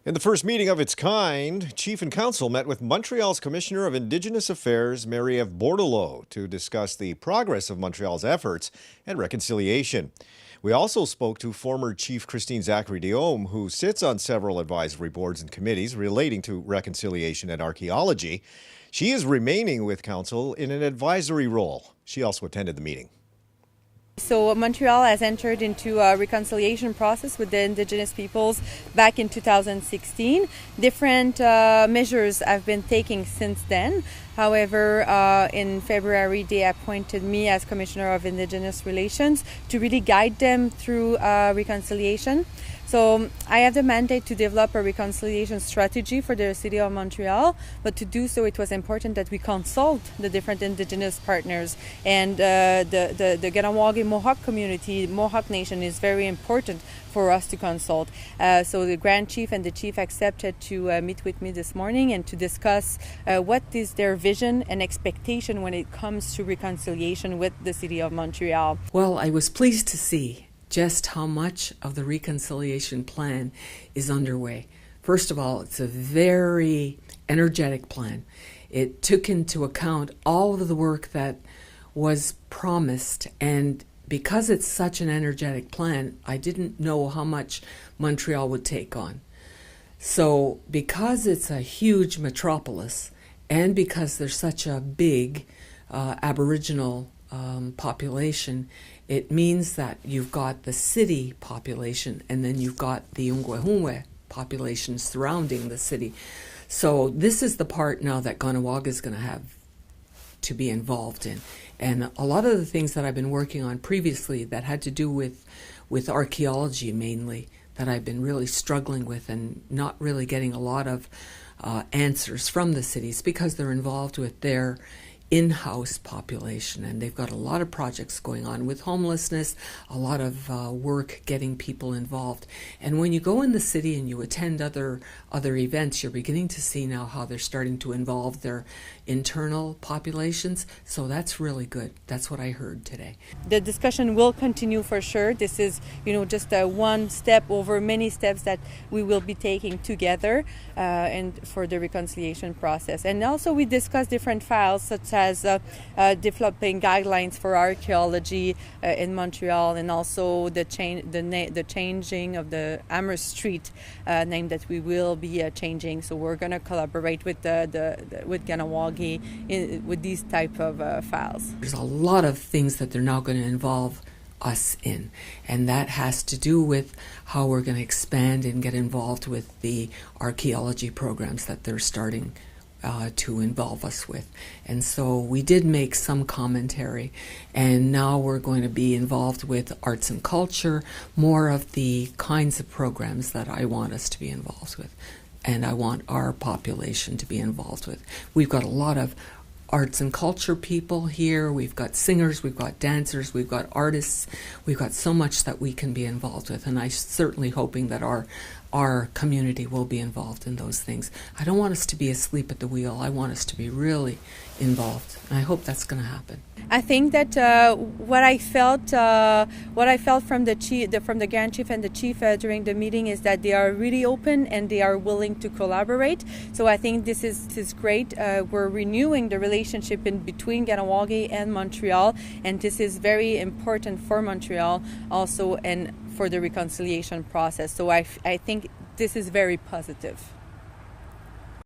In the first meeting of its kind, Chief and Council met with Montreal's Commissioner of Indigenous Affairs Marie-Ève Bordeleau to discuss the progress of Montreal's efforts and reconciliation. We also spoke to former Chief Christine Zachary Deom, who sits on several advisory boards and committees relating to reconciliation and archaeology. She is remaining with Council in an advisory role. She also attended the meeting. So Montreal has entered into a reconciliation process with the Indigenous peoples back in 2016. Different measures have been taken since then. However, in February, they appointed me as Commissioner of Indigenous Relations to really guide them through reconciliation. So I have the mandate to develop a reconciliation strategy for the City of Montreal, but to do so it was important that we consult the different Indigenous partners, and the Kahnawà Mohawk community, Mohawk Nation is very important for us to consult. So the Grand Chief and the Chief accepted to meet with me this morning and to discuss what is their vision and expectation when it comes to reconciliation with the City of Montreal. Well, I was pleased to see just how much of the reconciliation plan is underway. First of all, it's a very energetic plan. It took into account all of the work that was promised, and because it's such an energetic plan, I didn't know how much Montreal would take on. So because it's a huge metropolis, and because there's such a big Aboriginal population, it means that you've got the city population and then you've got the Ungwehunwe populations surrounding the city. So this is the part now that Kahnawake is going to have to be involved in. And a lot of the things that I've been working on previously that had to do with archaeology mainly, that I've been really struggling with and not really getting a lot of answers from the cities because they're involved with their in-house population, and they've got a lot of projects going on with homelessness, a lot of work getting people involved. And when you go in the city and you attend other events, you're beginning to see now how they're starting to involve their internal populations. So that's really good. That's what I heard today. The discussion will continue for sure. This is, just one step over many steps that we will be taking together and for the reconciliation process. And also we discussed different files such as developing guidelines for archaeology in Montreal, and also the changing of the Amherst Street name that we will be changing. So we're going to collaborate with with Kahnawake with these type of files. There's a lot of things that they're now going to involve us in, and that has to do with how we're going to expand and get involved with the archaeology programs that they're starting to involve us with. And so we did make some commentary, and now we're going to be involved with arts and culture, more of the kinds of programs that I want us to be involved with and I want our population to be involved with. We've got a lot of arts and culture people here. We've got singers, we've got dancers, we've got artists. We've got so much that we can be involved with, and I'm certainly hoping that our community will be involved in those things. I don't want us to be asleep at the wheel. I want us to be really involved, and I hope that's going to happen. I think that what I felt from the Grand Chief and the Chief during the meeting is that they are really open and they are willing to collaborate. So I think this is great. We're renewing the relationship in between Kahnawake and Montreal, and this is very important for Montreal also and for the reconciliation process. So I think this is very positive.